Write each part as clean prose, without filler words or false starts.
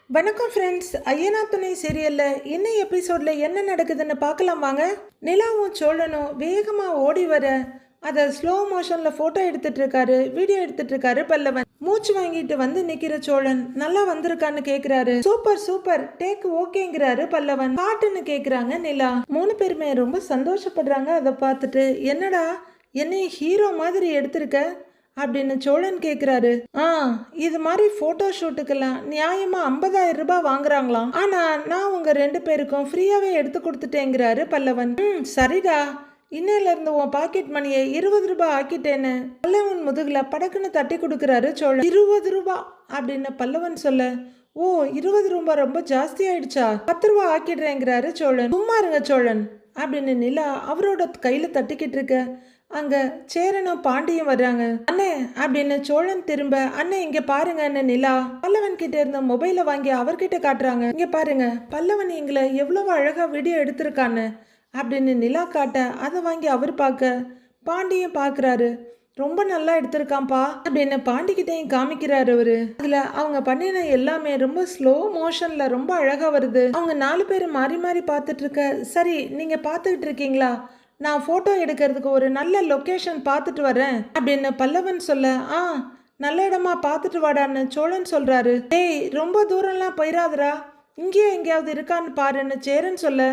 வணக்கம் ஃப்ரெண்ட்ஸ். ஐயனா துணை சீரியலில் இன்னும் எபிசோடில் என்ன நடக்குதுன்னு பார்க்கலாம் வாங்க. நிலாவும் சோழனும் வேகமாக ஓடி வர அதை ஸ்லோ மோஷனில் ஃபோட்டோ எடுத்துட்டு இருக்காரு, வீடியோ எடுத்துட்டு இருக்காரு பல்லவன். மூச்சு வாங்கிட்டு வந்து நிற்கிற சோழன் நல்லா வந்திருக்கான்னு கேட்குறாரு. சூப்பர் சூப்பர் டேக் ஓகேங்கிறாரு பல்லவன். பாட்டுன்னு கேட்குறாங்க நிலா. 3 பேருமே ரொம்ப சந்தோஷப்படுறாங்க. அதை பார்த்துட்டு என்னடா என்னையும் ஹீரோ மாதிரி எடுத்திருக்க அப்படின்னு சோழன் கேட்குறாரு. இது மாதிரி ஃபோட்டோ ஷூட்டுக்கெல்லாம் நியாயமா 50,000 ரூபாய் வாங்குறாங்களாம். ஆனா நான் உங்க 2 பேருக்கும் ஃப்ரீயாவே எடுத்து கொடுத்துட்டேங்கிறாரு பல்லவன். சரிடா, இன்னையில இருந்து உன் பாக்கெட் மணியை 20 ரூபாய் ஆக்கிட்டேன்னு பல்லவன் முதுகுல படக்குன்னு தட்டி கொடுக்குறாரு சோழன். 20 ரூபாய் அப்படின்னு பல்லவன் சொல்ல, ஓ 20 ரூபாய் ரொம்ப ஜாஸ்தி ஆயிடுச்சா, 10 ரூபாய் ஆக்கிடுறேங்கிறாரு சோழன். சும்மா இருங்க சோழன் அப்படின்னு நிலா அவரோட கையில தட்டிக்கிட்டு இருக்க அங்க சேரனும் பாண்டியும் வர்றாங்க. அண்ணே அப்படின்னு சோழன் திரும்ப, அண்ணே இங்க பாருங்கன்னு நிலா பல்லவன் கிட்ட இருந்த மொபைலை வாங்கி அவர்கிட்ட காட்டுறாங்க. இங்க பாருங்க பல்லவன் எங்களை எவ்வளவு அழகா வீடியோ எடுத்திருக்கான்னு அப்படின்னு நிலா காட்ட அதை வாங்கி அவர் பார்க்க பாண்டியும் பாக்குறாரு. ரொம்ப நல்லா எடுத்திருக்காம்பா அப்படின்னு பாண்டிக்கிட்டையும் காமிக்கிறாரு அவரு. அதுல அவங்க பண்ணின எல்லாமே ரொம்ப ஸ்லோ மோஷன்ல ரொம்ப அழகா வருது. அவங்க 4 பேரும் மாறி மாறி பார்த்துட்டு இருக்க. சரி நீங்க பார்த்துக்கிட்டு இருக்கீங்களா, நான் ஃபோட்டோ எடுக்கிறதுக்கு ஒரு நல்ல லொக்கேஷன் பார்த்துட்டு வரேன் அப்படின்னு பல்லவன் சொல்ல, நல்ல இடமா பார்த்துட்டு வாடான்னு சோழன் சொல்றாரு. டேய் ரொம்ப தூரம்லாம் போயிடாதரா, இங்கேயே எங்கேயாவது இருக்கான்னு பாருன்னு சேரன் சொல்ல,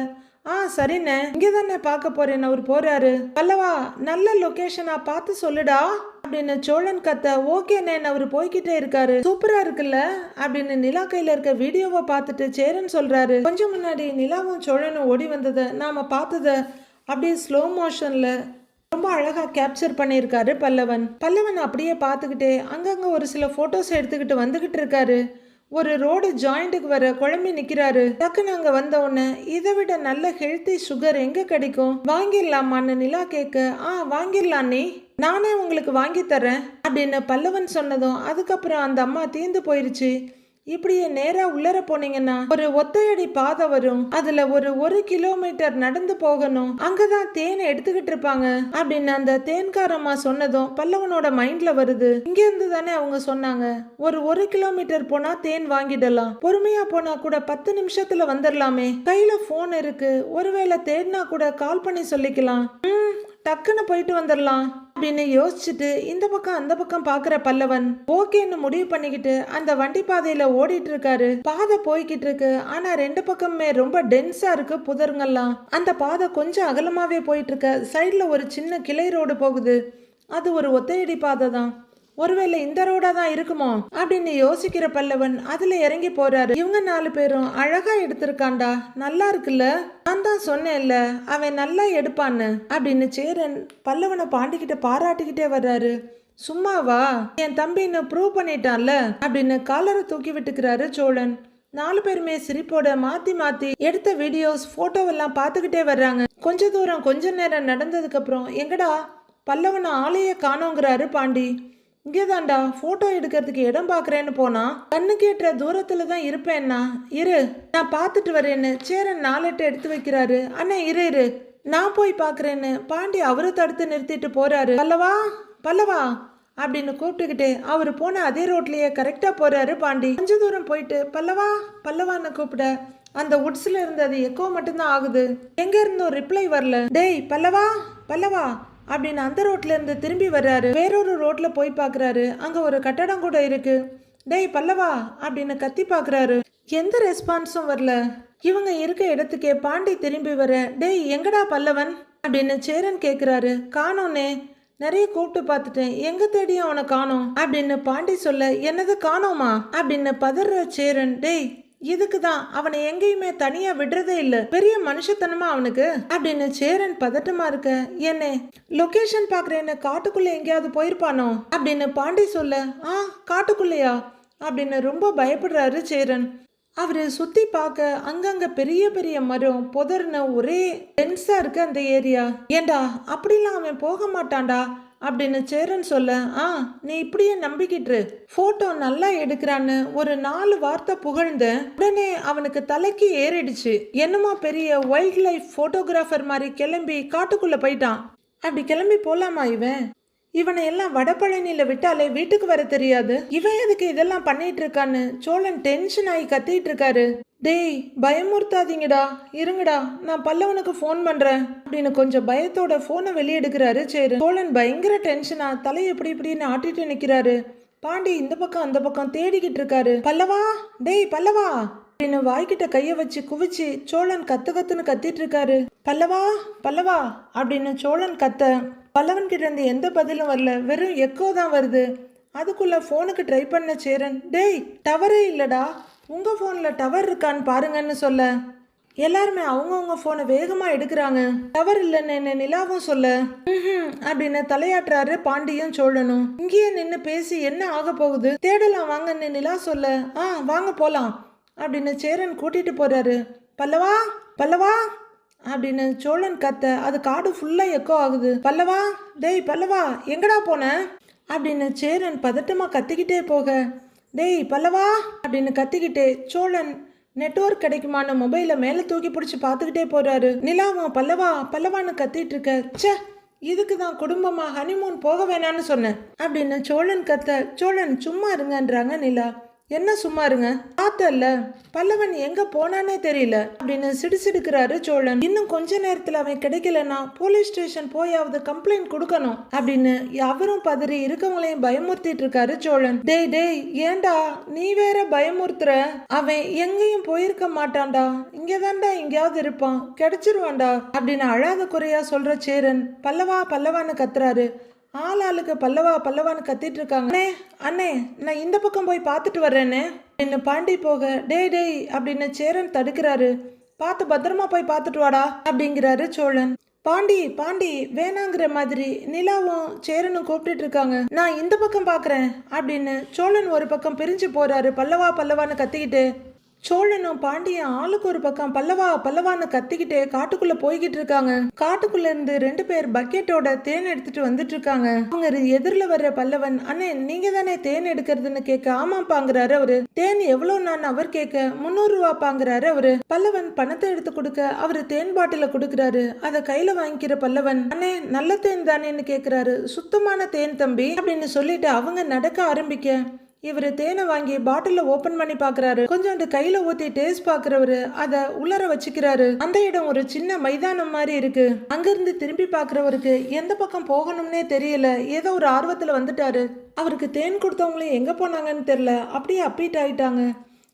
சரிண்ணே இங்கே தானே பார்க்க போறேன்னு அவர் போறாரு. பல்லவா நல்ல லொக்கேஷனா பார்த்து சொல்லுடா அப்படின்னு சோழன் கத்த, ஓகேண்ணேன்னு அவர் போய்கிட்டே இருக்காரு. சூப்பரா இருக்குல்ல அப்படின்னு நிலா கையில இருக்க வீடியோவை பார்த்துட்டு சேரன் சொல்றாரு. கொஞ்சம் முன்னாடி நிலாவும் சோழனும் ஓடி வந்ததை நாம பார்த்ததை அப்படியே ஸ்லோ மோஷன்ல ரொம்ப அழகா கேப்சர் பண்ணியிருக்காரு பல்லவன். பல்லவன் அப்படியே பார்த்துக்கிட்டே அங்கங்க ஒரு சில போட்டோஸ் எடுத்துக்கிட்டு வந்துகிட்டு இருக்காரு. ஒரு ரோடு ஜாயிண்ட்டுக்கு வர குழம்பி நிக்கிறாரு. டக்குன்னு அங்க வந்த உடனே இதை விட நல்ல ஹெல்த்தி சுகர் எங்க கிடைக்கும், வாங்கிடலாமான்னு நிலா கேட்க, வாங்கிடலாம் நீ, நானே உங்களுக்கு வாங்கி தரேன் அப்படின்னு பல்லவன் சொன்னதும் அதுக்கப்புறம் அந்த அம்மா தீந்து போயிருச்சு. இப்படியே நேரா உள்ளர போனீங்கன்னா ஒரு ஒத்தையடி பாதை வரும், அதுல ஒரு கிலோமீட்டர் நடந்து போகணும், அங்கதான் தேனை எடுத்துக்கிட்டு இருப்பாங்க அப்படின்னு அந்த தேன்காரம்மா சொன்னதும் பல்லவனோட மைண்ட்ல வருது. இங்க இருந்து தானே அவங்க சொன்னாங்க ஒரு கிலோமீட்டர் போனா தேன் வாங்கிடலாம், பொறுமையா போனா கூட 10 நிமிஷத்துல வந்துடலாமே, கையில போன் இருக்கு, ஒருவேளை தேடினா கூட கால் பண்ணி சொல்லிக்கலாம், டக்குன்னு போயிட்டு வந்துடலாம் அப்படின்னு யோசிச்சுட்டு இந்த பக்கம் அந்த பக்கம் பாக்குற பல்லவன் ஓகேன்னு முடிவு பண்ணிக்கிட்டு அந்த வண்டி பாதையில ஓடிட்டு இருக்காரு. பாதை போய்கிட்டு இருக்கு. ஆனா 2 பக்கமே ரொம்ப டென்ஸா இருக்கு புதருங்கெல்லாம். அந்த பாதை கொஞ்சம் அகலமாவே போயிட்டு இருக்க. சைட்ல ஒரு சின்ன கிளை ரோடு போகுது. அது ஒரு ஒத்தையடி பாதை தான். ஒருவேளை இந்த ரோடா தான் இருக்குமோ அப்படின்னு யோசிக்கிற பல்லவன் அதுல இறங்கி போறாரு. இவங்க 4 பேரும் அழகா எடுத்திருக்காண்டா, நல்லா இருக்குல்ல, நான் தான் சொன்னேன்ல அவன் நல்லா எடுப்பான்னு அப்படின்னு சேரன் பல்லவனை பாண்டிக்கிட்ட பாராட்டிக்கிட்டே வர்றாரு. சும்மாவா, என் தம்பின்னு ப்ரூவ் பண்ணிட்டான்ல அப்படின்னு காலரை தூக்கி விட்டுக்கிறாரு சோழன். 4 பேருமே சிரிப்போட மாத்தி மாத்தி எடுத்த வீடியோஸ் போட்டோவெல்லாம் பார்த்துக்கிட்டே வர்றாங்க. கொஞ்ச தூரம் கொஞ்ச நேரம் நடந்ததுக்கு அப்புறம் எங்கடா பல்லவனை ஆளையே காணோங்கிறாரு பாண்டி. இங்கேதான்டா போட்டோ எடுக்கிறதுக்கு இடம் பாக்குறேன்னு போனா கண்ணுக்கு ஏற்ற தூரத்துல தான் இருப்பேன்னா, இரு நான் பார்த்துட்டு வரேன்னு சேரன் 4 எட்டு எடுத்து வைக்கிறாரு. அண்ணா இரு நான் போய் பாக்குறேன்னு பாண்டி அவரை தடுத்து நிறுத்திட்டு போறாரு. பல்லவா பல்லவா அப்படின்னு கூப்பிட்டுக்கிட்டே அவரு போன அதே ரோட்லயே கரெக்டா போறாரு பாண்டி. கொஞ்ச தூரம் போயிட்டு பல்லவா பல்லவான்னு கூப்பிட அந்த உட்ஸ்ல இருந்தது எக்கோ மட்டும்தான் ஆகுது. எங்க இருந்தும் ரிப்ளை வரல. டேய் பல்லவா பல்லவா அப்படின்னு அந்த ரோட்ல இருந்து திரும்பி வர்றாரு. வேறொரு ரோட்ல போய் பாக்குறாரு. அங்க ஒரு கட்டடம் கூட இருக்கு. டேய் பல்லவா அப்படின்னு கத்தி பாக்குறாரு. எந்த ரெஸ்பான்ஸும் வரல. இவங்க இருக்க இடத்துக்கே பாண்டி திரும்பி வர, டேய் எங்கடா பல்லவன் அப்படின்னு சேரன் கேக்குறாரு. காணோன்னே, நிறைய கூப்பிட்டு பார்த்துட்டேன், எங்க தேடியும் அவனை காணோம் அப்படின்னு பாண்டி சொல்ல, என்னது காணோமா அப்படின்னு பதற சேரன். டேய் இதுக்குதான் அவனை எங்கேயுமே தனியா விடுறதே இல்ல, பெரிய மனுஷத்தனமா அவனுக்கு அப்படின்னு சேரன் பதட்டமா இருக்க, என்ன லொகேஷன் பாக்குறேன்னு காட்டுக்குள்ள எங்கேயாவது போயிருப்பானோ அப்படின்னு பாண்டி சொல்ல, காட்டுக்குள்ளையா அப்படின்னு ரொம்ப பயப்படுறாரு சேரன். அவரு சுத்தி பார்க்க அங்கங்க பெரிய பெரிய மரம் புதர்னு ஒரே டென்ஸா இருக்கு அந்த ஏரியா. ஏண்டா அப்படிலாம் அவன் போக மாட்டான்டா அப்படின்னு சேரன் சொல்ல, நீ இப்படியே நம்பிக்கிட்டு போட்டோ நல்லா எடுக்கிறான்னு ஒரு 4 வார்த்தை புகழ்ந்த உடனே அவனுக்கு தலைக்கு ஏறிடுச்சு. என்னமோ பெரிய வைல்ட் லைஃப் போட்டோகிராஃபர் மாதிரி கிளம்பி காட்டுக்குள்ள போயிட்டான். அப்படி கிளம்பி போலாமா இவன்? இவனை எல்லாம் வடபழனியில விட்டாலே வீட்டுக்கு வர தெரியாது, இவன் எதுக்கு இதெல்லாம் பண்ணிட்டு இருக்கான்னு சோழன் டென்ஷன் ஆகி கத்திட்டு இருக்காரு. டேய் பயமுறுத்தாதீங்கடா, இருங்கடா நான் பல்லவனுக்கு ஃபோன் பண்றேன் அப்படின்னு கொஞ்சம் பயத்தோட போனை வெளியே எடுக்கிறாரு சேரன். சோழன் பயங்கர டென்ஷனா தலை எப்படி இப்படின்னு ஆட்டிட்டு நிக்கிறாரு. பாண்டி இந்த பக்கம் அந்த பக்கம் தேடிக்கிட்டு இருக்காரு. பல்லவா, டேய் பல்லவா அப்படின்னு வாய்கிட்ட கைய வச்சு குவிச்சு சோழன் கத்துன்னு கத்திட்டு இருக்காரு. பல்லவா பல்லவா அப்படின்னு சோழன் கத்த பல்லவன் கிட்ட இருந்து எந்த பதிலும் வரல, வெறும் எக்கோ தான் வருது. அதுக்குள்ள போனுக்கு ட்ரை பண்ண சேரன், டேய் டவரே இல்லடா, உங்க போன்ல டவர் இருக்கான்னு பாருங்கன்னு சொல்ல எல்லாருமே அவங்கவுங்க போனை வேகமா எடுக்கிறாங்க. டவர் இல்லைன்னு என்ன நிலாவும் சொல்ல அப்படின்னு தலையாட்டுறாரு பாண்டியும் சோழனும். இங்கேயே நின்று பேசி என்ன ஆக போகுது, தேடலாம் வாங்கன்னு நிலா சொல்ல வாங்க போலாம் அப்படின்னு சேரன் கூட்டிட்டு போறாரு. பல்லவா பல்லவா அப்படின்னு சோழன் கத்த அது காடு ஃபுல்லா எக்கோ ஆகுது. பல்லவா, டேய் பல்லவா எங்கடா போன அப்படின்னு சேரன் பதட்டமா கத்திக்கிட்டே போக, டேய் பல்லவா அப்படின்னு கத்திக்கிட்டே சோழன் நெட்வொர்க் கிடைக்குமான மொபைலை மேலே தூக்கி பிடிச்சி பார்த்துக்கிட்டே போறாரு. நிலாவும் பல்லவா பல்லவான்னு கத்திட்டு இருக்க. ச்சே, இதுக்கு தான் குடும்பமா ஹனிமூன் போக வேணான்னு சொன்னேன் அப்படின்னு சோழன் கத்த. சோழன் சும்மா இருங்கன்றாங்க நிலா. என்ன சும்மா இருங்க, பார்த்தல்ல பல்லவன் எங்க போனானே தெரியல அப்படின்னு சிடுசிடுக்கிறாரு சோழன். இன்னும் கொஞ்ச நேரத்துல அவன் கிடைக்கலன்னா போலீஸ் ஸ்டேஷன் போயாவது கம்ப்ளைண்ட் கொடுக்கணும் அப்படின்னு அவரும் பதறி இருக்கவங்களையும் பயமுறுத்திட்டு இருக்காரு சோழன். டேய் டேய் ஏண்டா நீ வேற பயமுறுத்துற, அவன் எங்கேயும் போயிருக்க மாட்டான்டா, இங்கதான்டா எங்கேயாவது இருப்பான், கிடைச்சிருவான்டா அப்படின்னு அழாத குறையா சொல்ற சேரன் பல்லவா பல்லவான்னு கத்துறாரு. ஆளுக்கு பல்லவா பல்லவான்னு கத்திட்டு இருக்காங்க. அண்ணே அண்ணே நான் இந்த பக்கம் போய் பார்த்துட்டு வர்றேன்னு என்ன பாண்டி போக, டேய் டேய் அப்படின்னு சேரன் தடுக்கிறாரு. பார்த்து பத்திரமா போய் பார்த்துட்டு வாடா அப்படிங்கிறாரு சோழன். பாண்டி பாண்டி வேணாங்கிற மாதிரி நிலாவும் சேரனும் கூப்பிட்டு இருக்காங்க. நான் இந்த பக்கம் பாக்குறேன் அப்படின்னு சோழன் ஒரு பக்கம் பிரிஞ்சு போறாரு பல்லவா பல்லவான்னு கத்திக்கிட்டு. சோழனும் பாண்டியன் ஆளுக்கு ஒரு பக்கம் பல்லவா பல்லவான்னு கத்திக்கிட்டே காட்டுக்குள்ள போய்கிட்டு இருக்காங்க. காட்டுக்குள்ள இருந்து 2 பேர் பக்கெட்டோட தேன் எடுத்துட்டு வந்துட்டு இருக்காங்க. அவங்க எதிரில வர்ற பல்லவன், அண்ணே நீங்க தானே தேன் எடுக்கிறதுன்னு கேட்க, ஆமாப்பாங்கிறாரு அவரு. தேன் எவ்வளவு நான் அவர் கேட்க 300 ரூபாப்பாங்கிறாரு அவரு. பல்லவன் பணத்தை எடுத்து கொடுக்க அவரு தேன் பாட்டில கொடுக்கறாரு. அதை கையில வாங்கிக்கிற பல்லவன், அண்ணே நல்ல தேன் தானேன்னு கேக்குறாரு. சுத்தமான தேன் தம்பி அப்படின்னு சொல்லிட்டு அவங்க நடக்க ஆரம்பிக்க இவரு தேனை வாங்கி பாட்டில ஓபன் பண்ணி பாக்குறாரு. கொஞ்சம் கையில ஊத்தி டேஸ்ட் பாக்குறவரு அதை உள்ளர வச்சுக்கிறாரு. அந்த இடம் ஒரு சின்ன மைதானம் மாதிரி இருக்கு. அங்கிருந்து திரும்பி பாக்குறவருக்கு எந்த பக்கம் போகணும்னே தெரியல. ஏதோ ஒரு ஆர்வத்துல வந்துட்டாரு. அவருக்கு தேன் கொடுத்தவங்களும் எங்க போனாங்கன்னு தெரியல. அப்படியே அப்பீட் ஆயிட்டாங்க.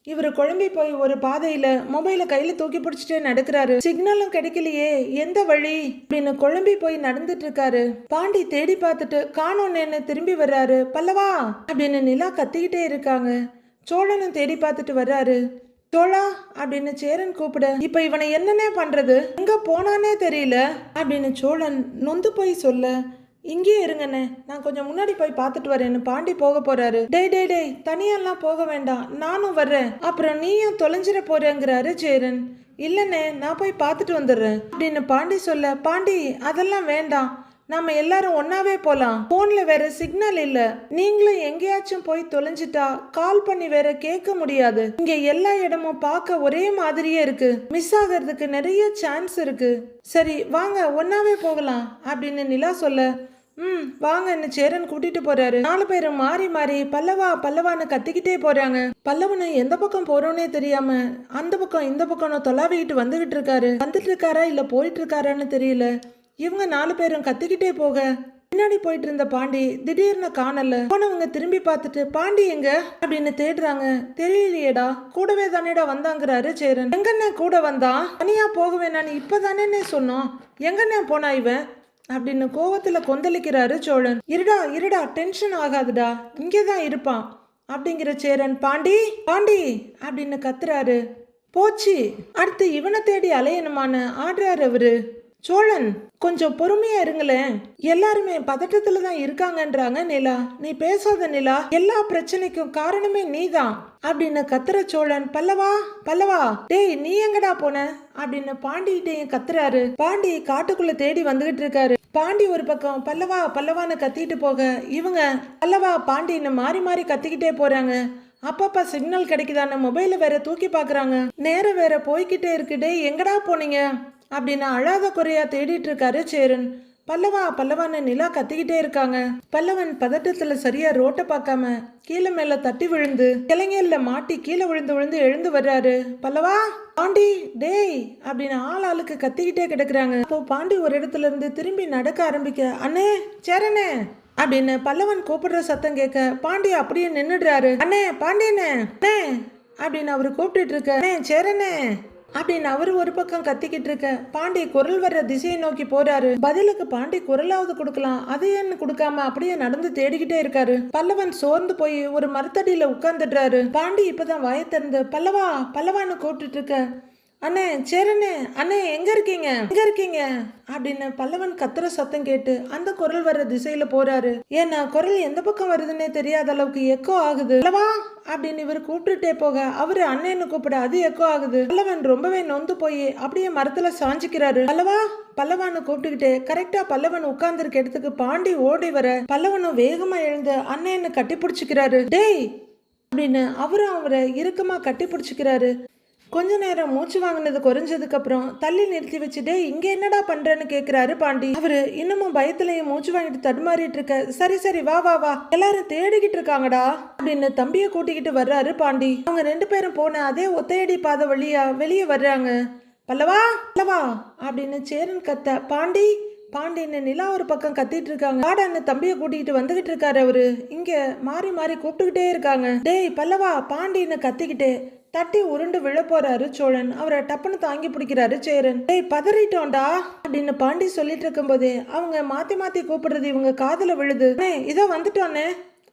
இவரு குழம்பி போய் ஒரு பாதையில மொபைல கையில தூக்கி பிடிச்சிட்டே நடக்கிறாரு. சிக்னலும் கிடைக்கலையே, எந்த வழி அப்படின்னு குழம்பி போய் நடந்துட்டு இருக்காரு. பாண்டி தேடி பார்த்துட்டு காணோன்னு திரும்பி வர்றாரு. பல்லவா அப்படின்னு நிலா கத்திக்கிட்டே இருக்காங்க. சோழனும் தேடி பார்த்துட்டு வர்றாரு. சோழா அப்படின்னு சேரன் கூப்பிட, இப்ப இவனை என்னன்னே பண்றது, எங்க போனானே தெரியல அப்படின்னு சோழன் நொந்து போய் சொல்ல, இங்கேயே இருங்கண்ணே நான் கொஞ்சம் முன்னாடி போய் பார்த்துட்டு வரேன்னு பாண்டி போக போறாரு. டேய் டேய் டேய் தனியெல்லாம் போக வேண்டாம், நானும் வர்றேன், அப்புறம் நீயும் தொலைஞ்சிட போறேங்கிறாரு சேரன். இல்லண்ணே நான் போய் பார்த்துட்டு வந்துடுறேன் அப்படின்னு பாண்டி சொல்ல, பாண்டி அதெல்லாம் வேண்டாம், நாம எல்லாரும் ஒன்னாவே போலாம், போன்ல வேற சிக்னல் இல்ல, நீங்களும் எங்கேயாச்சும் போய் தொலைஞ்சிட்டா கால் பண்ணி வேற கேட்க முடியாது, இங்க எல்லா இடமும் பார்க்க ஒரே மாதிரியே இருக்கு, மிஸ் ஆகிறதுக்கு நிறைய சான்ஸ் இருக்கு, சரி வாங்க ஒன்னாவே போகலாம் அப்படின்னு நிலா சொல்ல, வாங்கன்னு சேரன் கூட்டிட்டு போறாரு. 4 பேரும் மாறி மாறி பல்லவா பல்லவான்னு கத்திக்கிட்டே போறாங்க. பல்லவனு எந்த பக்கம் போறோன்னே தெரியாம அந்த பக்கம் இந்த பக்கம் தொலாவிக்கிட்டு வந்துட்டு இருக்காரா இல்ல போயிட்டு இருக்காரான்னு தெரியல. இவங்க 4 பேரும் கத்திக்கிட்டே போக பின்னாடி போயிட்டு இருந்த பாண்டி திடீர்னு காணல. போனவங்க திரும்பி பார்த்துட்டு பாண்டி எங்க அப்படின்னு தேடுறாங்க. தெரியலையேடா, கூடவே தானேடா வந்தாங்கிறாரு சேரன். எங்கண்ணே கூட வந்தான், தனியா போக வேணான்னு இப்பதானே சொன்னோம், எங்கண்ணே போனா இவன் அப்படின்னு கோவத்துல கொந்தளிக்கிறாரு சோழன். இருடா டென்ஷன் ஆகாதுடா, இங்கேதான் இருப்பான் அப்படிங்கிற சேரன் பாண்டி பாண்டி அப்படின்னு கத்துறாரு. போச்சு, அடுத்து இவனை தேடி அலையணுமான்னு ஆடுறாரு அவரு. சோழன் கொஞ்சம் பொறுமையா இருங்களேன், எல்லாருமே பதட்டத்துல தான் இருக்காங்கன்றாங்க நிலா, நீ பேசாத நிலா, எல்லா பிரச்சனைக்கும் காரணமே நீதான் அப்படின்னு கத்துற சோழன். பல்லவா பல்லவா டேய் நீ எங்கடா போன அப்படின்னு பாண்டிகிட்டையும் கத்துறாரு. பாண்டி காட்டுக்குள்ள தேடி வந்துகிட்டு இருக்காரு. பாண்டி ஒரு பக்கம் பல்லவா பல்லவான்னு கத்திட்டு போக இவங்க பல்லவா பாண்டின்னு மாறி மாறி கத்திக்கிட்டே போறாங்க. அப்பப்ப சிக்னல் கிடைக்குதான்னு மொபைல வேற தூக்கி பாக்குறாங்க. நேரம் வேற போய்கிட்டே இருக்கு. டேய் எங்கடா போனீங்க அப்படின்னு அழாத குறையா தேடிட்டு இருக்காரு சேரன். பல்லவா பல்லவான்னு நிலா கத்திக்கிட்டே இருக்காங்க. பல்லவன் பதட்டத்துல சரியா ரோட்டை பார்க்காம கீழே மேல தட்டி விழுந்து கிளைஞர்ல மாட்டி கீழே விழுந்து விழுந்து எழுந்து வர்றாரு. பல்லவா, பாண்டி, டேய் அப்படின்னு ஆளுக்கு கத்திக்கிட்டே கிடக்குறாங்க. அப்போ பாண்டி ஒரு இடத்துல இருந்து திரும்பி நடக்க ஆரம்பிக்க, அண்ணே சேரனே அப்படின்னு பல்லவன் கூப்பிடுற சத்தம் கேட்க பாண்டி அப்படியே நின்னுடுறாரு. அண்ணே பாண்டியனே அண்ணே அப்படின்னு அவரு கூப்பிட்டுட்டு இருக்க, அண்ணே சேரனே அப்படின்னு அவரு ஒரு பக்கம் கத்திக்கிட்டு இருக்க பாண்டி குரல் வர்ற திசையை நோக்கி போறாரு. பதிலுக்கு பாண்டி குரலாவது கொடுக்கலாம், அது ஏன்னு கொடுக்காம அப்படியே நடந்து தேடிக்கிட்டே இருக்காரு. பல்லவன் சோர்ந்து போய் ஒரு மரத்தடியில உட்கார்ந்துடுறாரு. பாண்டி இப்பதான் வாயை திறந்து பல்லவா பல்லவான்னு கூப்பிட்டுட்டு இருக்க, அண்ணே சேரனே அண்ணே எங்க இருக்கீங்க எங்க இருக்கீங்க அப்படின்னு பல்லவன் கத்துற சத்தம் கேட்டு அந்த குரல் வர்ற திசையில போறாரு. ஏன்னா குரல் எந்த பக்கம் வருதுன்னே தெரியாத அளவுக்கு எக்கோ ஆகுது. பல்லவா அப்படின்னு இவர் கூப்பிட்டுட்டே போக அவரு அண்ணன்னு கூப்பிட அது எக்கோ ஆகுது. பல்லவன் ரொம்பவே நொந்து போய் அப்படியே மரத்துல சாஞ்சிக்கிறாரு. பல்லவா பல்லவான்னு கூப்பிட்டுக்கிட்டே கரெக்டா பல்லவன் உட்கார்ந்து இருக்க இடத்துக்கு பாண்டி ஓடி வர பல்லவனும் வேகமா எழுந்து அண்ணன்னு கட்டி பிடிச்சிக்கிறாரு. டேய் அப்படின்னு அவரும் அவரை இறுக்கமா கட்டி பிடிச்சிக்கிறாரு. கொஞ்ச நேரம் மூச்சு வாங்கினது குறைஞ்சதுக்கு அப்புறம் தள்ளி நிறுத்தி வச்சுட்டு இங்க என்னடா பண்றேன்னு கேக்குறாரு பாண்டி. அவரு இன்னமும் பயத்திலையும் மூச்சு வாங்கிட்டு தடுமாறிட்டு இருக்க, சரி சரி வா வா வா எல்லாரும் தேடிக்கிட்டு இருக்காங்கடா அப்படின்னு தம்பிய கூட்டிக்கிட்டு வர்றாரு பாண்டி. அவங்க 2 பேரும் போன அதே ஒத்தையடி பாதை வழியா வெளியே வர்றாங்க. பல்லவா பல்லவா அப்படின்னு சேரன் கத்த பாண்டி பாண்டின்னு நிலா ஒரு பக்கம் கத்திட்டு இருக்காங்க. பாடான்னு தம்பிய கூட்டிகிட்டு வந்துகிட்டு இருக்காரு. அவரு இங்க மாறி மாறி கூப்பிட்டுக்கிட்டே இருக்காங்க. டேய் பல்லவா பாண்டின்னு கத்திக்கிட்டே தட்டி உருண்டு விழ போறாரு சோழன். அவரை டப்புன்னு தாங்கி பிடிக்கிறாரு சேரன். டேய் பதறிட்டோண்டா அப்படின்னு பாண்டி சொல்லிட்டு இருக்கும் போதே அவங்க மாத்தி மாத்தி கூப்பிடுறது இவங்க காதுல விழுது. இதோ வந்துட்டோன்னே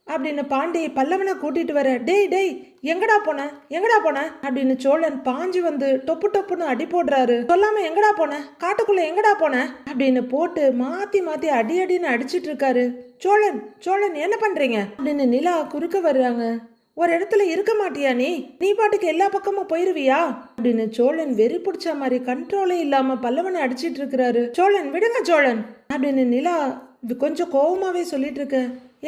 அப்படின்னு பாண்டி பல்லவனை கூட்டிட்டு வர, டேய் டேய் எங்கடா போன எங்கடா போன அப்படின்னு சோழன் பாஞ்சு வந்து டொப்பு டொப்புன்னு அடி போடுறாரு. சொல்லாம எங்கடா போன காட்டுக்குள்ள எங்கடா போன அப்படின்னு போட்டு மாத்தி மாத்தி அடி அடின்னு அடிச்சிட்டு இருக்காரு. சோழன் சோழன் என்ன பண்றீங்க அப்படின்னு நிலா குறுக்க வர்றாங்க. ஒரு இடத்துல இருக்க மாட்டியா நீ பாட்டுக்கு எல்லா பக்கமும் போயிருவியா அப்படின்னு சோழன் வெறி பிடிச்ச மாதிரி கண்ட்ரோலே இல்லாம பல்லவனை அடிச்சிட்டு இருக்கிறாரு. சோழன் விடுங்க சோழன் அப்படின்னு நிலா கொஞ்சம் கோபமாவே சொல்லிட்டு இருக்க,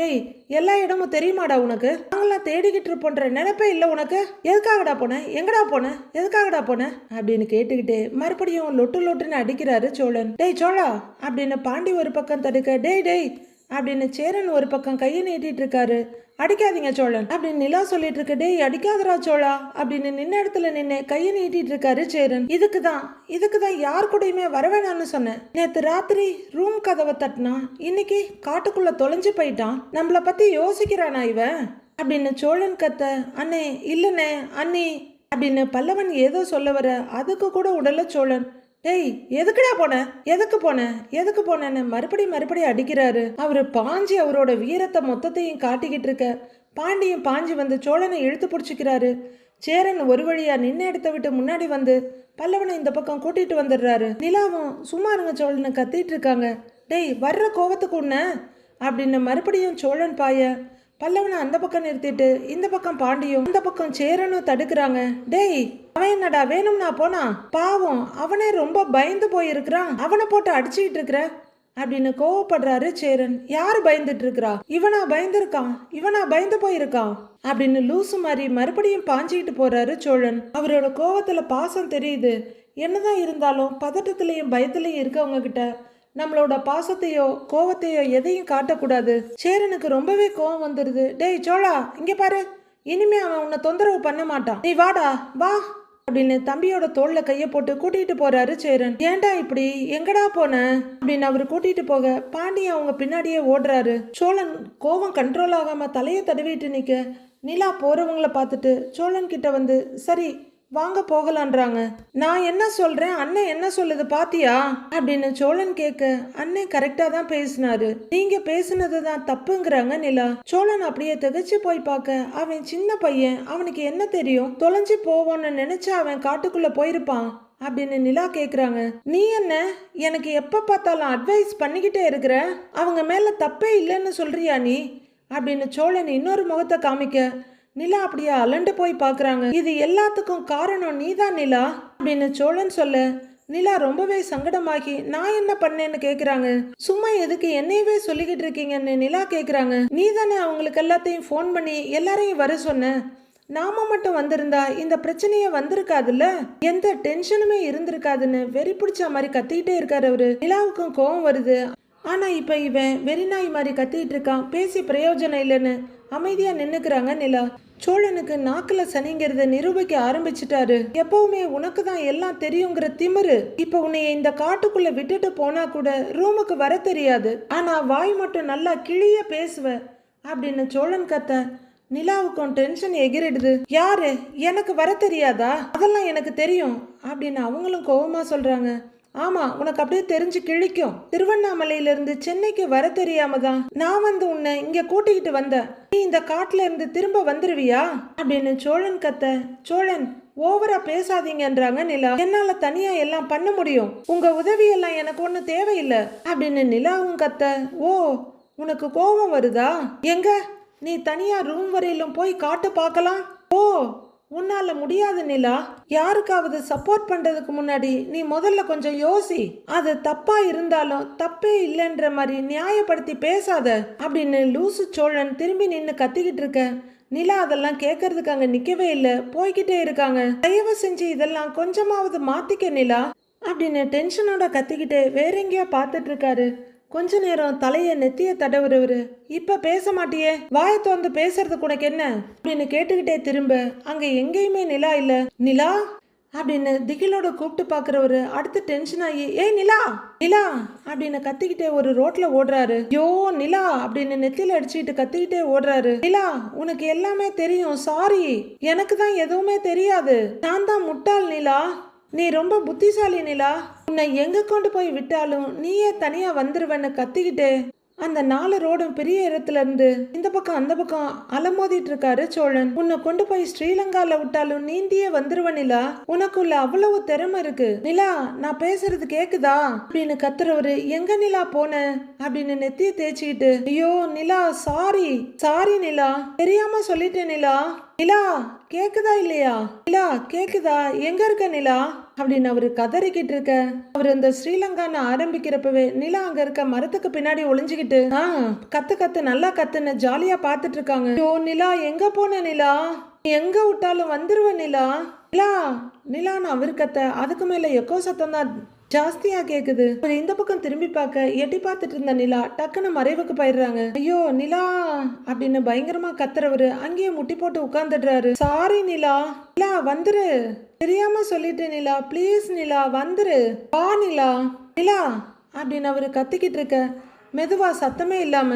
ஏய் எல்லா இடமும் தெரியுமாடா உனக்கு, நாங்கெல்லாம் தேடிக்கிட்டு இருப்போன்ற நினைப்பே இல்லை உனக்கு, எதுக்காகடா போன எங்கடா போன எதுக்காகடா போன அப்படின்னு கேட்டுக்கிட்டே மறுபடியும் லொட்டு லொட்டுன்னு அடிக்கிறாரு சோழன். டேய் சோழா அப்படின்னு பாண்டி ஒரு பக்கம் தடுக்க, டேய் டேய் அப்படின்னு சேரன் ஒரு பக்கம் கையை நீட்டிட்டு இருக்காரு. அடிக்காதீங்க சோழன் அப்படின்னு நிலா சொல்லிட்டு இருக்கு. டேய் அடிக்காதரா சோழா அப்படின்னு நின்ன இடத்துல நின்று கையை நீட்டிட்டு இருக்காரு சேரன். இதுக்குதான் யார் கூடயுமே வரவேணான்னு சொன்னேன். நேத்து ராத்திரி ரூம் கதவை தட்டினா, இன்னைக்கு காட்டுக்குள்ள தொலைஞ்சு போயிட்டான், நம்மள பத்தி யோசிக்கிறானா இவன் அப்படின்னு சோழன் கத்த, அண்ணே இல்லனே அண்ணி அப்படின்னு பல்லவன் ஏதோ சொல்ல வர அதுக்கு கூட உடல சோழன். டேய் எதுக்குடா போன எதுக்கு போனேன்னு மறுபடி அடிக்கிறாரு. அவரு பாஞ்சி அவரோட வீரத்தை மொத்தத்தையும் காட்டிக்கிட்டு இருக்க பாண்டியும் பாஞ்சி வந்து சோழனை இழுத்து பிடிச்சிக்கிறாரு. சேரன் ஒரு வழியா நின்ன இடத்த விட்டு முன்னாடி வந்து பல்லவனை இந்த பக்கம் கூட்டிட்டு வந்துடுறாரு. நிலாவும் சும்மா இருங்க சோழனை கத்திட்டு இருக்காங்க. டேய் வர்ற கோவத்துக்கு உன்ன அப்படின்னு மறுபடியும் சோழன் பாய பல்லவனை அந்த பக்கம் நிறுத்திட்டு இந்த பக்கம் பாண்டியும் இந்த பக்கம் சேரனும் தடுக்கிறாங்க. டேய் அவன் என்னடா வேணும்னா போனா, பாவம் அவனே ரொம்ப பயந்து போயிருக்கிறான், அவனை போட்டு அடிச்சுக்கிட்டு இருக்கிற அப்படின்னு கோவப்படுறாரு சேரன். யாரு பயந்துட்டு இருக்கிறா, இவனா பயந்து போயிருக்கான் அப்படின்னு லூசு மாதிரி மறுபடியும் பாஞ்சிக்கிட்டு போறாரு சோழன். அவரோட கோவத்துல பாசம் தெரியுது. என்னதான் இருந்தாலும் பதட்டத்திலையும் பயத்திலையும் இருக்கவங்க கிட்ட நம்மளோட பாசத்தையோ கோவத்தையோ எதையும் காட்டக்கூடாது. சேரனுக்கு ரொம்பவே கோவம் வந்துடுது. டேய் சோழா இங்க பாரு, இனிமே அவன் உன்னை தொந்தரவு பண்ண மாட்டான், நீ வாடா வா அப்படின்னு தம்பியோட தோல்ல கைய போட்டு கூட்டிட்டு போறாரு சேரன். ஏன்டா இப்படி எங்கடா போன அப்படின்னு அவரு கூட்டிட்டு போக பாண்டியன் அவங்க பின்னாடியே ஓடுறாரு. சோழன் கோவம் கண்ட்ரோல் ஆகாம தலையை தடவிட்டு நிக்க நிலா போறவங்களை பார்த்துட்டு சோழன் கிட்ட வந்து, சரி வாங்க போகலான்றாங்க. நான் என்ன சொல்றேன், அண்ணன் என்ன சொல்லுது பாத்தியா அப்படின்னு சோழன் கேட்க, அண்ணன் கரெக்டா தான் பேசினாரு, நீங்க பேசுனது தான் தப்புங்கிறாங்க நிலா. சோழன் அப்படியே திகைச்சு போய் பார்க்க, அவன் சின்ன பையன், அவனுக்கு என்ன தெரியும், தொலைஞ்சு போவோன்னு நினைச்சா அவன் காட்டுக்குள்ள போயிருப்பான் அப்படின்னு நிலா கேக்குறாங்க. நீ என்ன எனக்கு எப்ப பார்த்தாலும் அட்வைஸ் பண்ணிக்கிட்டே இருக்கிற, அவங்க மேல தப்பே இல்லைன்னு சொல்றியா நீ அப்படின்னு சோழன் இன்னொரு முகத்தை காமிக்க நிலா அப்படியே அலண்டு போய் பாக்குறாங்க. இது எல்லாத்துக்கும் காரணம் நீதான் நிலா அப்படின்னு சோழன் சொல்ல நிலா ரொம்பவே சங்கடமாகி நான் என்ன பண்ணேன்னு கேக்குறாங்க. சும்மா எதுக்கு என்னையவே சொல்லிக்கிட்டு இருக்கீங்கன்னு நிலா கேக்குறாங்க. நீ தானே அவங்களுக்கு எல்லாத்தையும் ஃபோன் பண்ணி எல்லாரையும் வர சொன்ன, நாம மட்டும் வந்திருந்தா இந்த பிரச்சனையே வந்திருக்காதுல்ல, எந்த டென்ஷனுமே இருந்திருக்காதுன்னு வெறி பிடிச்ச மாதிரி கத்திக்கிட்டே இருக்காரு அவரு. நிலாவுக்கும் கோவம் வருது. ஆனா இப்ப இவன் வெறிநாய் மாதிரி கத்திட்டு இருக்கான், பேசி பிரயோஜனம் இல்லைன்னு அமைதியா நின்னுக்கிறாங்க நிலா. சோழனுக்கு நாக்குல சனிங்கிறத நிரூபிக்க ஆரம்பிச்சிட்டாரு. எப்பவுமே உனக்கு தான் எல்லாம் தெரியுங்கிற திமிரு இப்ப உன்னைய இந்த காட்டுக்குள்ள விட்டுட்டு போனா கூட ரூமுக்கு வர தெரியாது, ஆனா வாய் மட்டும் நல்லா கிளிய பேசுவ அப்படின்னு சோழன் கத்த நிலாவுக்கும் டென்ஷன் எகிரிடுது. யாரு, எனக்கு வர தெரியாதா? அதெல்லாம் எனக்கு தெரியும் அப்படின்னு அவங்களும் கோவமா சொல்றாங்க. ஆமா, உனக்கு அப்படியே தெரிஞ்சு கிழிக்கும். திருவண்ணாமலையிலிருந்து சென்னைக்கு வர தெரியாம தான் நான் வந்து உன்னை இங்க கூட்டிக்கிட்டு வந்தேன். நீ இந்த காட்டுல இருந்து திரும்ப வந்துருவியா அப்படின்னு சோழன் கத்த. சோழன், ஓவரா பேசாதீங்கன்றாங்க நிலா. என்னால தனியா எல்லாம் பண்ண முடியும், உங்க உதவி எல்லாம் எனக்கு ஒண்ணு தேவையில்லை அப்படின்னு நிலாவும் கத்த. ஓ, உனக்கு கோபம் வருதா? எங்க நீ தனியா ரூம் வரையிலும் போய் காட்டு பார்க்கலாம். ஓ, உன்னால முடியாது நிலா. யாருக்காவது சப்போர்ட் பண்றதுக்கு முன்னாடி நீ முதல்ல கொஞ்சம் யோசி. அது தப்பா இருந்தாலும் தப்பே இல்லைன்ற மாதிரி நியாயப்படுத்தி பேசாத அப்படின்னு லூசு சோழன் திரும்பி நின்னு கத்திக்கிட்டு இருக்க. நிலா அதெல்லாம் கேட்கறதுக்கு அங்க நிக்கவே இல்லை, போய்கிட்டே இருக்காங்க. தயவு செஞ்சு இதெல்லாம் கொஞ்சமாவது மாத்திக்க நிலா அப்படின்னு டென்ஷனோட கத்திக்கிட்டு வேற எங்கேயா பார்த்துட்டு இருக்காரு. கொஞ்ச நேரம் தலைய நெத்திய தடவுறவரு, இப்ப பேச மாட்டியே, வாய திறந்து பேசுறதுக்கு உனக்கு என்ன அப்படின்னு கேட்டுக்கிட்டே திரும்ப அங்க எங்கேயுமே நிலா இல்ல. நிலா அப்படின்னு திகிலோட கூப்பிட்டு பாக்குறவரு அடுத்து டென்ஷன் ஆகி, ஏய் நிலா நிலா அப்படின்னு கத்திக்கிட்டே ஒரு ரோட்ல ஓடுறாரு. யோ நிலா அப்படின்னு நெத்தில அடிச்சுக்கிட்டு கத்திக்கிட்டே ஓடுறாரு. நிலா, உனக்கு எல்லாமே தெரியும், சாரி, எனக்கு தான் எதுவுமே தெரியாது, நான் தான் முட்டாள் நிலா, நீ ரொம்ப புத்திசாலி நிலா, உன்னை எங்க கொண்டு போய் விட்டாலும் நீயே தனியா வந்துருவேன்னு கத்திக்கிட்டே அந்த 4 ரோடும் பெரிய இடத்துல இருந்து இந்த பக்கம் அந்த பக்கம் அலமோதிட்டு இருக்காரு சோழன். உன்னை கொண்டு போய் ஸ்ரீலங்கால விட்டாலும் நீந்தியே வந்துருவ நிலா, உனக்குள்ள அவ்வளவு திறமை இருக்கு நிலா, நான் பேசுறது கேக்குதா அப்படின்னு கத்துறவரு. எங்க நிலா போன அப்படின்னு நெத்திய தேய்ச்சிக்கிட்டு, ஐயோ நிலா, சாரி சாரி நிலா, தெரியாம சொல்லிட்டேன் நிலா. நிலா கேக்குதா இல்லையா? நிலா கேக்குதா? எங்க இருக்க நிலா அப்படின்னு அவரு கதறிக்கிட்டு இருக்க. அவர் இந்த ஸ்ரீலங்கான்னு ஆரம்பிக்கிறப்பவே நிலா அங்க இருக்க மரத்துக்கு பின்னாடி ஒளிஞ்சுக்கிட்டு கத்து கத்து நல்லா கத்துன்னு ஜாலியா பாத்துட்டு இருக்காங்க. ஐயோ நிலா, எங்க போன நிலா, எங்க விட்டாலும் வந்துருவ நிலா. நிலா நிலான்னு அவர் கத்த அதுக்கு மேல எக்கோ சத்தம் தான் ஜாஸ்தியா கேக்குது. இந்த பக்கம் திரும்பி பார்க்க எட்டி பார்த்துட்டு இருந்த நிலா டக்குன்னு மறைவுக்கு போயிடுறாங்க. ஐயோ நிலா அப்படின்னு பயங்கரமா கத்துறவரு அங்கேயே முட்டி போட்டு உட்கார்ந்துடுறாரு. சாரி நிலா, நிலா வந்துரு, தெரியாம சொல்லிட்டு நிலா, பிளீஸ் நிலா வந்துரு, வா நிலா. நிலா அப்படின்னு அவரு கத்திக்கிட்டு இருக்க மெதுவா சத்தமே இல்லாம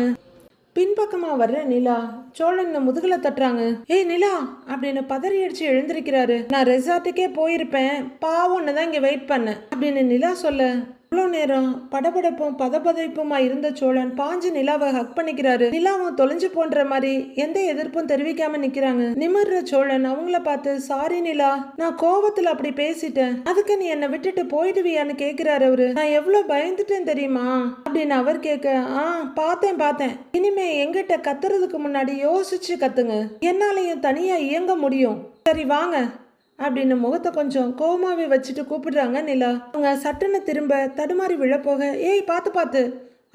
பின்பக்கமா வர்ற நிலா சோழன் முதுகுல தட்டுறாங்க. ஏய் நிலா அப்படின்னு பதறி அடிச்சு எழுந்திருக்கிறாரு. நான் ரெசார்ட்டுக்கே போயிருப்பேன், பாவம்னு தான் இங்க வெயிட் பண்ணேன் அப்படின்னு நிலா சொல்ல. இவ்வளோ நேரம் படபடப்பும் பதபதைப்புமா இருந்த சோழன் பாஞ்சு நிலாவை ஹக் பண்ணிக்கிறாரு. நிலாவும் தொலைஞ்சு போன்ற மாதிரி எந்த எதிர்ப்பும் தெரிவிக்காம நிக்கிறாங்க. நிமிர்ற சோழன் அவங்கள பார்த்து, சாரி நிலா, நான் கோவத்துல அப்படி பேசிட்டேன், அதுக்கு நீ என்னை விட்டுட்டு போயிடுவியான்னு கேக்குறாரு அவரு. நான் எவ்வளவு பயந்துட்டேன் தெரியுமா அப்படின்னு அவர் கேட்க, பார்த்தேன், இனிமே எங்கிட்ட கத்துறதுக்கு முன்னாடி யோசிச்சு கத்துங்க, என்னாலையும் தனியா இயங்க முடியும், சரி வாங்க அப்படின்னு முகத்தை கொஞ்சம் கோவமாவே வச்சுட்டு கூப்பிடுறாங்க நிலா. அவங்க சட்டுன்னு திரும்ப தடுமாறி விழப்போக, ஏய் பார்த்து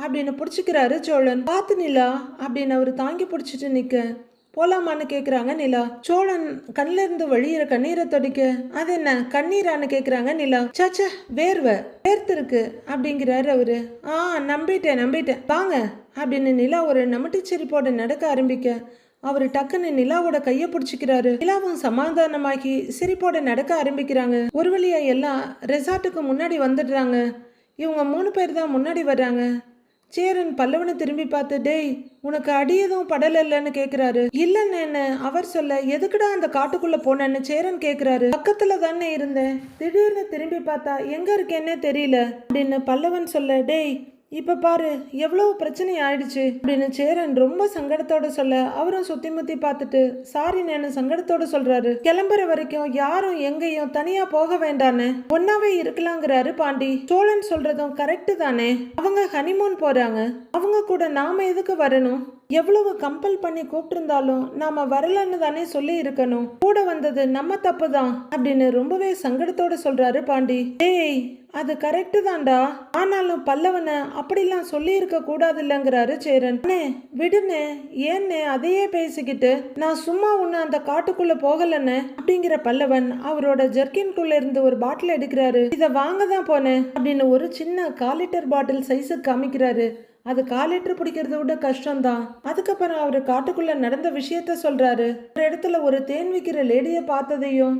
அப்படின்னு பிடிச்சிக்கிறாரு சோழன். பார்த்து நிலா அப்படின்னு அவரு தாங்கி பிடிச்சிட்டு நிக்க. போலாமான்னு கேக்குறாங்க நிலா. சோழன் கண்ணில இருந்து வழியிற கண்ணீரை தொடிக்க, அது என்ன கண்ணீரான்னு கேக்குறாங்க நிலா. சச்ச, வேர்த்திருக்கு அப்படிங்கிறாரு அவரு. நம்பிட்டேன் வாங்க அப்படின்னு நிலா ஒரு நமட்டி சிரிப்போட நடக்க ஆரம்பிக்க அவரு டக்குன்னு நிலாவோட கைய பிடிச்சிக்கிறாரு. நிலாவும் சமாதானமாகி சிரிப்போட நடக்க ஆரம்பிக்கிறாங்க. ஒரு வழியா எல்லாம் ரெசார்ட்டுக்கு முன்னாடி வந்துடுறாங்க. இவங்க 3 பேர் தான் முன்னாடி வர்றாங்க. சேரன் பல்லவனை திரும்பி பார்த்து, டேய் உனக்கு அடி எதுவும் படலன்னு கேக்குறாரு. இல்லன்னு அவர் சொல்ல, எதுக்குடா அந்த காட்டுக்குள்ள போனேன்னு சேரன் கேக்குறாரு. பக்கத்துல தானே இருந்தேன், திடீர்னு திரும்பி பார்த்தா எங்க இருக்கேன்னே தெரியல அப்படின்னு பல்லவன் சொல்ல, டேய் இப்ப பாரு எவ்வளவு பிரச்சனை ஆயிடுச்சு அப்படின்னு சேரன் ரொம்ப சங்கடத்தோட சொல்ல, அவரும் சுத்தி முத்தி பார்த்துட்டு சாரி நான் சங்கடத்தோட சொல்றாரு. கிளம்புற வரைக்கும் யாரும் எங்கேயும் தனியா போக வேண்டான்னு ஒன்னாவே இருக்கலாங்கிறாரு பாண்டி. சோழன் சொல்றதும் கரெக்ட் தானே, அவங்க ஹனிமூன் போறாங்க, அவங்க கூட நாம எதுக்கு வரணும், எவ்வளவு கம்பல் பண்ணி கூப்பிட்டிருந்தாலும் நாம வரலன்னு தானே சொல்லி இருக்கணும், கூட வந்தது நம்ம தப்பு தான் அப்படின்னு ரொம்பவே சங்கடத்தோட சொல்றாரு பாண்டி. ஏய் அது கரெக்டு தான்டா. ஆனாலும் பல்லவனை அப்படிலாம் சொல்லி இருக்க கூடாது இல்லைங்கிறாரு சேரன். அண்ணே விடுனே, ஏன்னே அதையே பேசிக்கிட்டு, நான் சும்மா ஒண்ணு அந்த காட்டுக்குள்ள போகலன்னு அப்படிங்கிற பல்லவன் அவரோட ஜர்க்கின்குள்ள இருந்து ஒரு பாட்டில் எடுக்கிறாரு. இதை வாங்க தான் போனேன் அப்படின்னு ஒரு சின்ன 1/4 லிட்டர் பாட்டில் சைஸுக்கு காமிக்கிறாரு. அது 1/4 லிட்டர் பிடிக்கிறத விட கஷ்டம்தான். அதுக்கப்புறம் அவரு காட்டுக்குள்ள நடந்த விஷயத்த சொல்றாரு. ஒரு இடத்துல ஒரு தேன் விற்கிற லேடிய பார்த்ததையும்,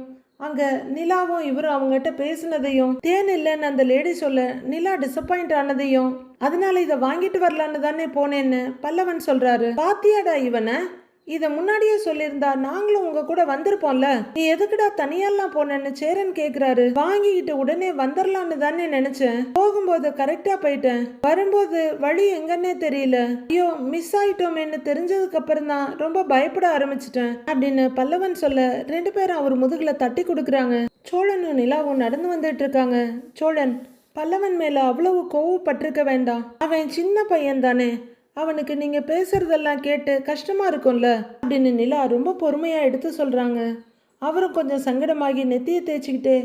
அங்க நிலாவும் இவரும் அவங்ககிட்ட பேசினதையும், தேன் இல்லைன்னு அந்த லேடி சொல்ல நிலா டிசப்பாயிண்ட் ஆனதையும், அதனால இதை வாங்கிட்டு வரலான்னு தானே போனேன்னு பல்லவன் சொல்றாரு. பாத்தியாடா இவனை, இதை முன்னாடியே சொல்லியிருந்தா நாங்களும் உங்க கூட வந்திருப்போம்ல, நீ எதுக்குடா தனியாலாம் போனேன்னு சேரன் கேக்குறாரு. வாங்கிக்கிட்டு உடனே வந்துடலான்னு தானே நினைச்சேன், போகும்போது கரெக்டா போயிட்டேன், வரும்போது வழி எங்கன்னே தெரியல, ஐயோ மிஸ் ஆயிட்டோமேன்னு தெரிஞ்சதுக்கு அப்புறம் தான் ரொம்ப பயப்பட ஆரம்பிச்சிட்டேன் அப்படின்னு பல்லவன் சொல்ல 2 பேரும் அவர் முதுகுல தட்டி கொடுக்குறாங்க. சோழனும் நிலாவும் நடந்து வந்துட்டு இருக்காங்க. சோழன் பல்லவன் மேல அவ்வளவு கோவப்பட்டிருக்க வேண்டாம், அவன் சின்ன பையன் தானே, அவனுக்கு நீங்க பேசுறதெல்லாம் கேட்டு கஷ்டமா இருக்கும்ல அப்படின்னு நிலா ரொம்ப பொறுமையா எடுத்து சொல்றாங்க. அவரும் கொஞ்சம் சங்கடமாகி நெத்தியை தேய்ச்சிக்கிட்டே,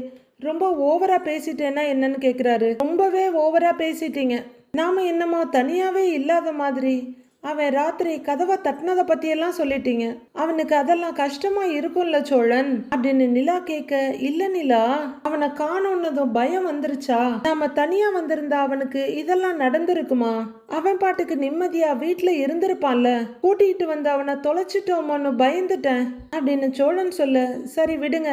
ரொம்ப ஓவரா பேசிட்டேன்னா என்னன்னு கேக்குறாரு. ரொம்பவே ஓவரா பேசிட்டீங்க, நாம என்னமோ தனியாவே இல்லாத மாதிரி அவன் ராத்திரி கதவை தட்டினதை பத்தியெல்லாம் சொல்லிட்டீங்க, அவனுக்கு அதெல்லாம் கஷ்டமா இருக்கும்ல சோழன் அப்படின்னு நிலா கேட்க, இல்ல நிலா, அவனை காணோன்னதும் பயம் வந்துருச்சா, நாம தனியா வந்திருந்தா அவனுக்கு இதெல்லாம் நடந்திருக்குமா, அவன் பாட்டுக்கு நிம்மதியா வீட்டுல இருந்திருப்பான்ல, கூட்டிகிட்டு வந்து அவனை தொலைச்சிட்டோமோன்னு பயந்துட்டேன் அப்படின்னு சோழன் சொல்ல, சரி விடுங்க,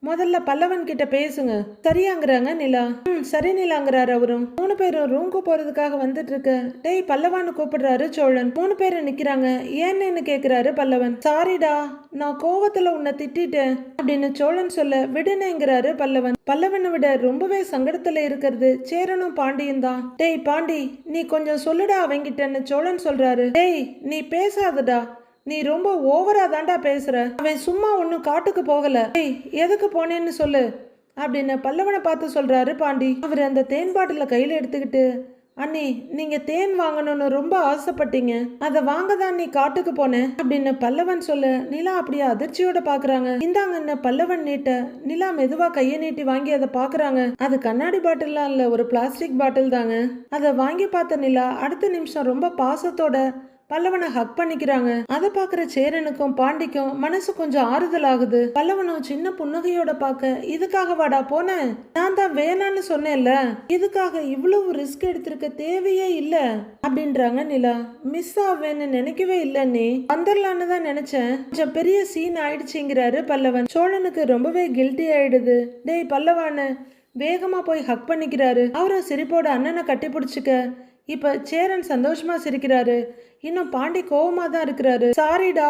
முதல்ல பல்லவன் கிட்ட பேசுங்க சரியாங்கிறாங்க நிலா. சரி நிலாங்கிறாரு அவரும். 3 பேரும் ரூம்க்கு போறதுக்காக வந்துட்டு இருக்க, டேய் பல்லவான்னு கூப்பிடுறாரு சோழன். 3 பேரும் நிக்கிறாங்க. ஏன்னு கேக்குறாரு பல்லவன். சாரிடா, நான் கோவத்துல உன்னை திட்டேன் அப்படின்னு சோழன் சொல்ல, விடுனேங்கிறாரு பல்லவன். பல்லவனை விட ரொம்பவே சங்கடத்துல இருக்கிறது சேரனும் பாண்டியும் தான். டேய் பாண்டி, நீ கொஞ்சம் சொல்லுடா அவங்கிட்டன்னு சோழன் சொல்றாரு. டேய் நீ பேசாதடா, நீ ரொம்ப ஓவரா தாண்டா பேசுற, அவன் சும்மா ஒன்னும் காட்டுக்கு போகல, எதுக்கு போனேன்னு சொல்லு அப்படின்னு பல்லவனை பார்த்து சொல்றாரு பாண்டி. அவர் அந்த தேன் பாட்டில கையில எடுத்துக்கிட்டு, அண்ணி நீங்க தேன் வாங்கணும்னு ரொம்ப ஆசைப்பட்டீங்க, அதை வாங்க தான் நீ காட்டுக்கு போனேன் அப்படின்னு பல்லவன் சொல்ல, நிலா அப்படியே அதிர்ச்சியோட பாக்குறாங்க. இந்தாங்கன்னு பல்லவன் நீட்ட நிலா மெதுவா கையை நீட்டி வாங்கி அதை பாக்குறாங்க. அது கண்ணாடி பாட்டில்லாம் இல்ல, ஒரு பிளாஸ்டிக் பாட்டில் தாங்க. அதை வாங்கி பார்த்த நிலா அடுத்த நிமிஷம் ரொம்ப பாசத்தோட பல்லவனை ஹக் பண்ணிக்கிறாங்க. அதை பாக்குற சேரனுக்கும் பாண்டிக்கும் மனசு கொஞ்சம் ஆறுதல் ஆகுது. பல்லவனும் சின்ன புன்னகையோட பாக்க, இதுக்காக வாடா போன, நான் தான் வேணான்னு சொன்னேன்ல, இதுக்காக இவ்வளவு ரிஸ்க் எடுத்திருக்க தேவையே இல்ல அப்படின்றாங்க நிலா. மிஸ் ஆவேன்னு நினைக்கவே இல்ல, நீ வந்துடலான்னு தான் நினைச்சேன், கொஞ்சம் பெரிய சீன் ஆயிடுச்சுங்கிறாரு பல்லவன். சோழனுக்கு ரொம்பவே கில்ட்டி ஆயிடுது. டேய் பல்லவான்னு வேகமா போய் ஹக் பண்ணிக்கிறாரு. அவரும் சிரிப்போட அண்ணனை கட்டி பிடிச்சிக்க, இப்ப சேரன் சந்தோஷமா சிரிக்கிறாரு. இன்னும் பாண்டி கோவமா தான் இருக்கிறாரு. சாரிடா,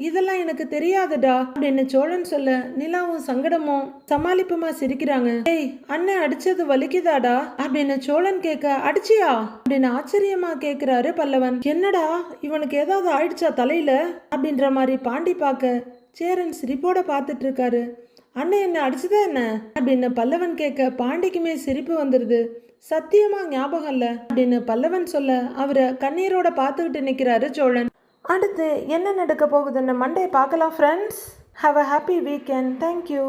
இதெல்லாம் எனக்கு தெரியாதுடா அப்படின்னு சோழன் சொல்ல, நிலாவும் சங்கடமும் சமாளிப்புமா சிரிக்கிறாங்க. ஏய் அண்ணன் அடிச்சது வலிக்குதாடா அப்படின்னு சோழன் கேட்க, அடிச்சியா அப்படின்னு ஆச்சரியமா கேக்குறாரு பல்லவன். என்னடா இவனுக்கு ஏதாவது ஆயிடுச்சா தலையில அப்படின்ற மாதிரி பாண்டி பார்க்க, சேரன் சிரிப்போட பார்த்துட்டு இருக்காரு. அண்ணன் என்ன அடிச்சுதா என்ன அப்படின்னு பல்லவன் கேட்க, பாண்டிக்குமே சிரிப்பு வந்துருது. சத்தியமா ஞாபகம் இல்ல அப்படின்னு பல்லவன் சொல்ல, அவரை கண்ணீரோட பார்த்துக்கிட்டு நிற்கிறாரு சோழன். அடுத்து என்ன நடக்க போகுதுன்னு மண்டே பார்க்கலாம் friends. Have a happy weekend. Thank you.